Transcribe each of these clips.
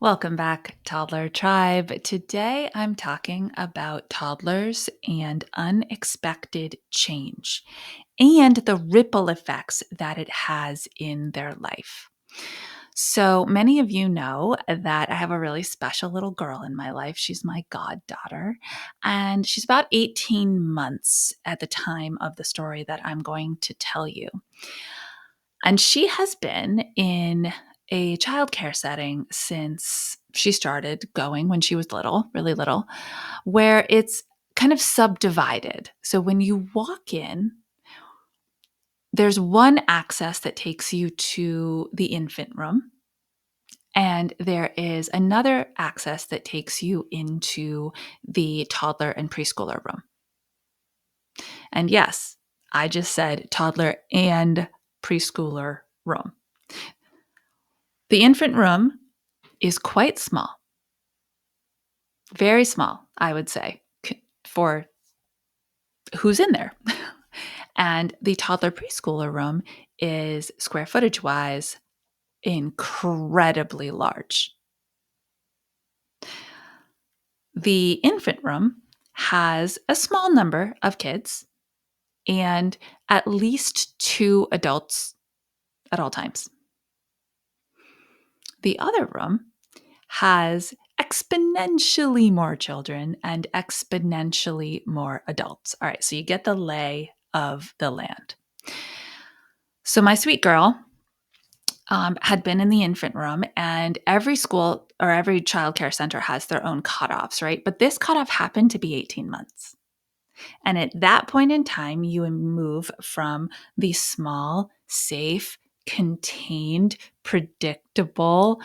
Welcome back, Toddler Tribe. Today I'm talking about toddlers and unexpected change and the ripple effects that it has in their life. So, many of you know that I have a really special little girl in my life. She's my goddaughter, and she's about 18 months at the time of the story that I'm going to tell you. And she has been in a childcare setting since she started going when she was little, really little, where it's kind of subdivided. So when you walk in, there's one access that takes you to the infant room, and there is another access that takes you into the toddler and preschooler room. And yes, I just said toddler and preschooler room. The infant room is quite small, very small, I would say, for who's in there. And the toddler preschooler room is square footage wise incredibly large. The infant room has a small number of kids and at least 2 adults at all times. The other room has exponentially more children and exponentially more adults. All right, so you get the lay of the land. So my sweet girl had been in the infant room, and every school or every childcare center has their own cutoffs, right? But this cutoff happened to be 18 months. And at that point in time, you move from the small, safe, contained, predictable,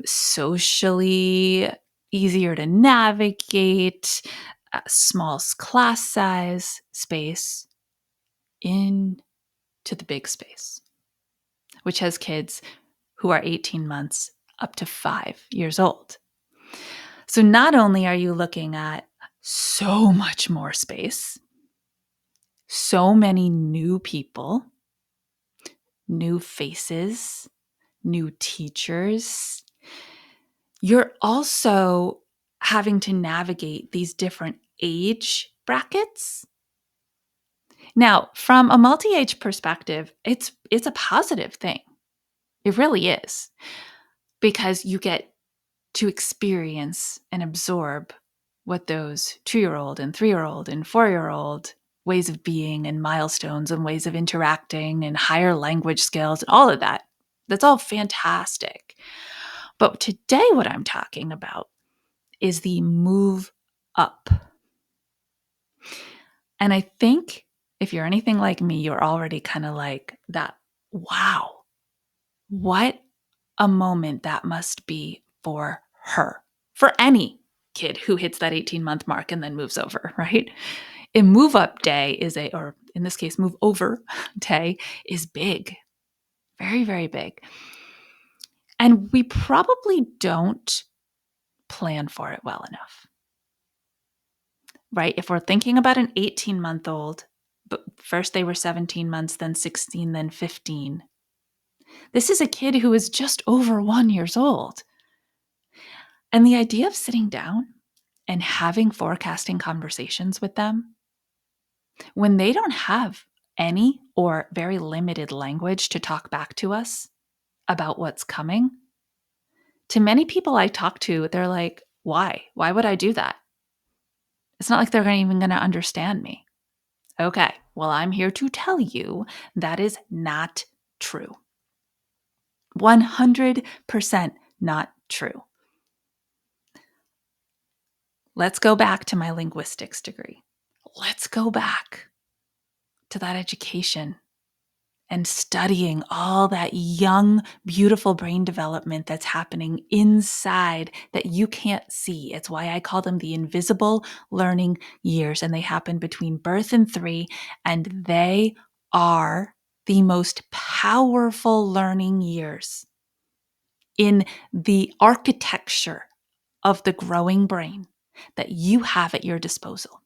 socially easier to navigate, small class size space into the big space, which has kids who are 18 months up to 5 years old. So not only are you looking at so much more space, so many new people, new faces, new teachers, you're also having to navigate these different age brackets. Now, from a multi-age perspective, it's a positive thing. It really is, because you get to experience and absorb what those 2-year-old and 3-year-old and 4-year-old ways of being and milestones and ways of interacting and higher language skills and all of that. That's all fantastic. But today, what I'm talking about is the move up. And I think if you're anything like me, you're already kind of like that. Wow, what a moment that must be for her, for any kid who hits that 18-month mark and then moves over, right? A move up day or in this case, move over day is big, very, very big. And we probably don't plan for it well enough, right? If we're thinking about an 18-month-old, but first they were 17 months, then 16, then 15. This is a kid who is just over 1 year old. And the idea of sitting down and having forecasting conversations with them when they don't have any or very limited language to talk back to us about what's coming, to many people I talk to, they're like, why? Why would I do that? It's not like they're even going to understand me. Okay, well, I'm here to tell you that is not true. 100% not true. Let's go back to my linguistics degree. Let's go back to that education and studying all that young, beautiful brain development that's happening inside that you can't see. It's why I call them the invisible learning years, and they happen between birth and 3, and they are the most powerful learning years in the architecture of the growing brain that you have at your disposal.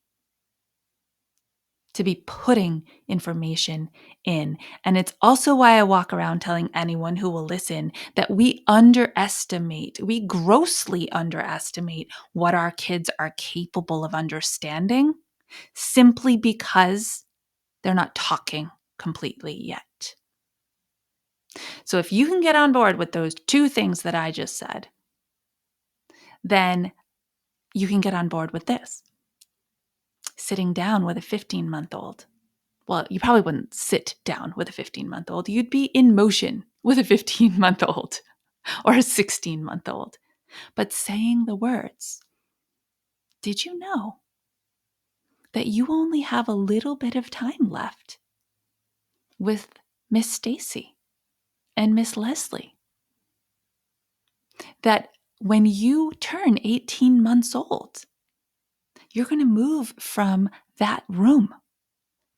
to be putting information in. And it's also why I walk around telling anyone who will listen that we grossly underestimate what our kids are capable of understanding simply because they're not talking completely yet. So if you can get on board with those two things that I just said, then you can get on board with this. Sitting down with a 15-month-old. Well, you probably wouldn't sit down with a 15-month-old. You'd be in motion with a 15-month-old or a 16-month-old. But saying the words, did you know that you only have a little bit of time left with Miss Stacy and Miss Leslie? That when you turn 18 months old, you're going to move from that room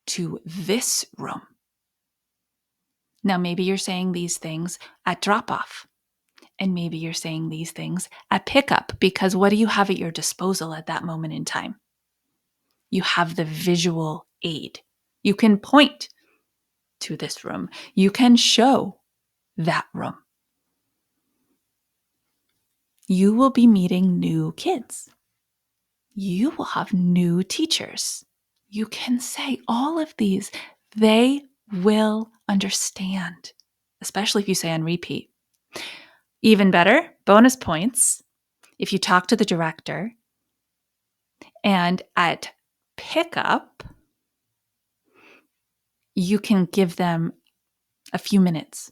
to this room. Now, maybe you're saying these things at drop-off, and maybe you're saying these things at pickup, because what do you have at your disposal at that moment in time? You have the visual aid. You can point to this room. You can show that room. You will be meeting new kids. You will have new teachers. You can say all of these. They will understand, especially if you say on repeat. Even better, bonus points, if you talk to the director and at pickup, you can give them a few minutes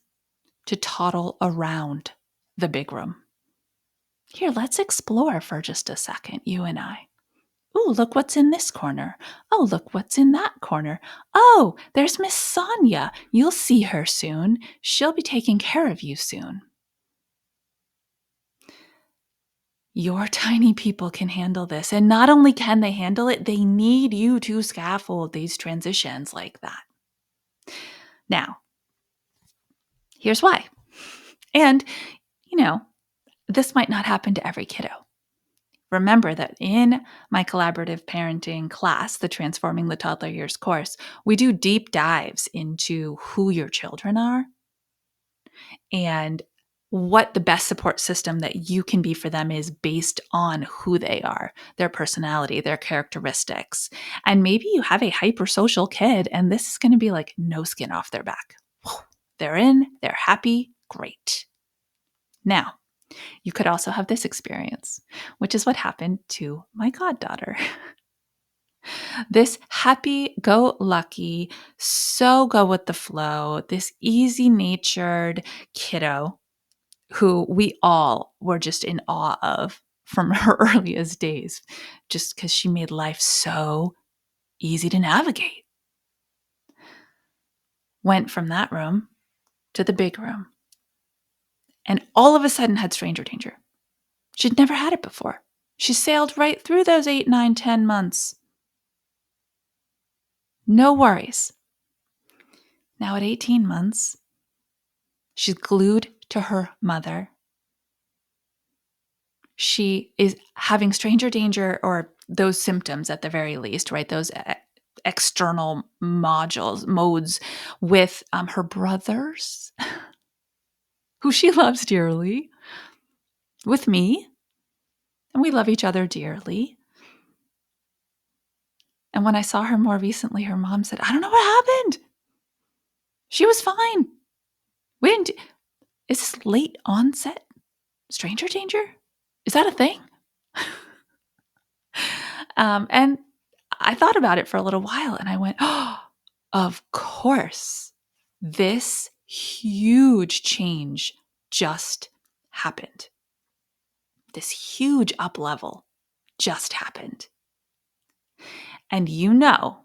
to toddle around the big room. Here, let's explore for just a second, you and I. Ooh, look what's in this corner. Oh, look what's in that corner. Oh, there's Miss Sonia. You'll see her soon. She'll be taking care of you soon. Your tiny people can handle this. And not only can they handle it, they need you to scaffold these transitions like that. Now, here's why. And, this might not happen to every kiddo. Remember that in my collaborative parenting class, the Transforming the Toddler Years course, we do deep dives into who your children are and what the best support system that you can be for them is based on who they are, their personality, their characteristics. And maybe you have a hypersocial kid and this is going to be like no skin off their back. They're in, they're happy, great. Now, you could also have this experience, which is what happened to my goddaughter. This happy-go-lucky, so go with the flow, this easy-natured kiddo who we all were just in awe of from her earliest days, just because she made life so easy to navigate. Went from that room to the big room, and all of a sudden had stranger danger. She'd never had it before. She sailed right through those 8, 9, 10 months. No worries. Now at 18 months, she's glued to her mother. She is having stranger danger, or those symptoms at the very least, right? Those external modes with her brothers, who she loves dearly, with me, and we love each other dearly. And when I saw her more recently, her mom said, I don't know what happened. She was fine. Is this late onset stranger danger? Is that a thing? And I thought about it for a little while and I went, oh, of course, this huge change just happened. This huge up level just happened. And you know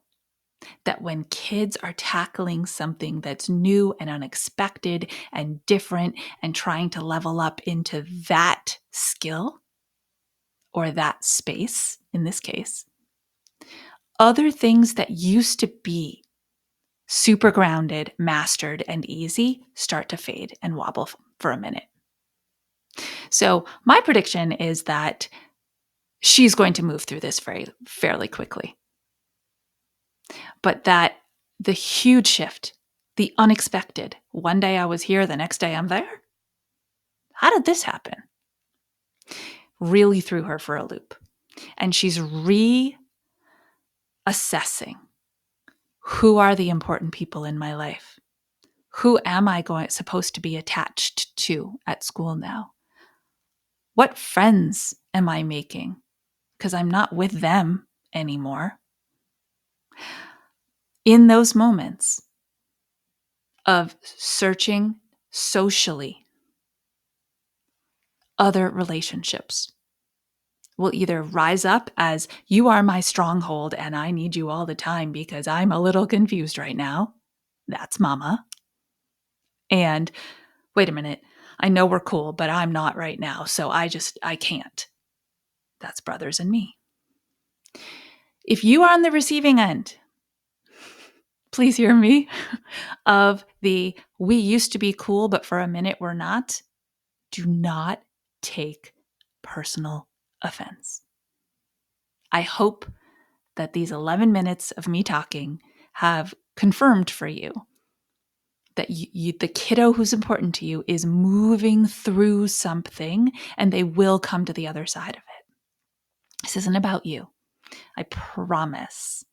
that when kids are tackling something that's new and unexpected and different and trying to level up into that skill or that space, in this case, other things that used to be super grounded, mastered, and easy start to fade and wobble for a minute. So my prediction is that she's going to move through this fairly quickly. but that the huge shift, the unexpected, one day I was here, the next day I'm there. How did this happen? Really threw her for a loop. And she's reassessing, who are the important people in my life? Who am I supposed to be attached to at school now? What friends am I making? Because I'm not with them anymore. In those moments of searching socially, other relationships will either rise up as, you are my stronghold and I need you all the time because I'm a little confused right now. That's mama. And wait a minute, I know we're cool, but I'm not right now. So I can't. That's brothers and me. If you are on the receiving end, please hear me, of the we used to be cool, but for a minute we're not, do not take personal offense. I hope that these 11 minutes of me talking have confirmed for you that the kiddo who's important to you is moving through something and they will come to the other side of it. This isn't about you. I promise.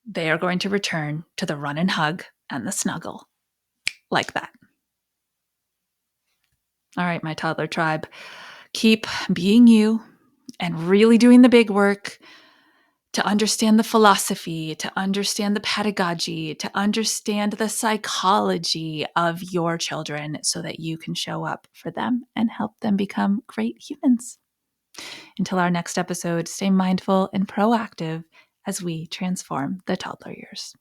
They are going to return to the run and hug and the snuggle like that. All right, my toddler tribe, keep being you and really doing the big work to understand the philosophy, to understand the pedagogy, to understand the psychology of your children so that you can show up for them and help them become great humans. Until our next episode, stay mindful and proactive as we transform the toddler years.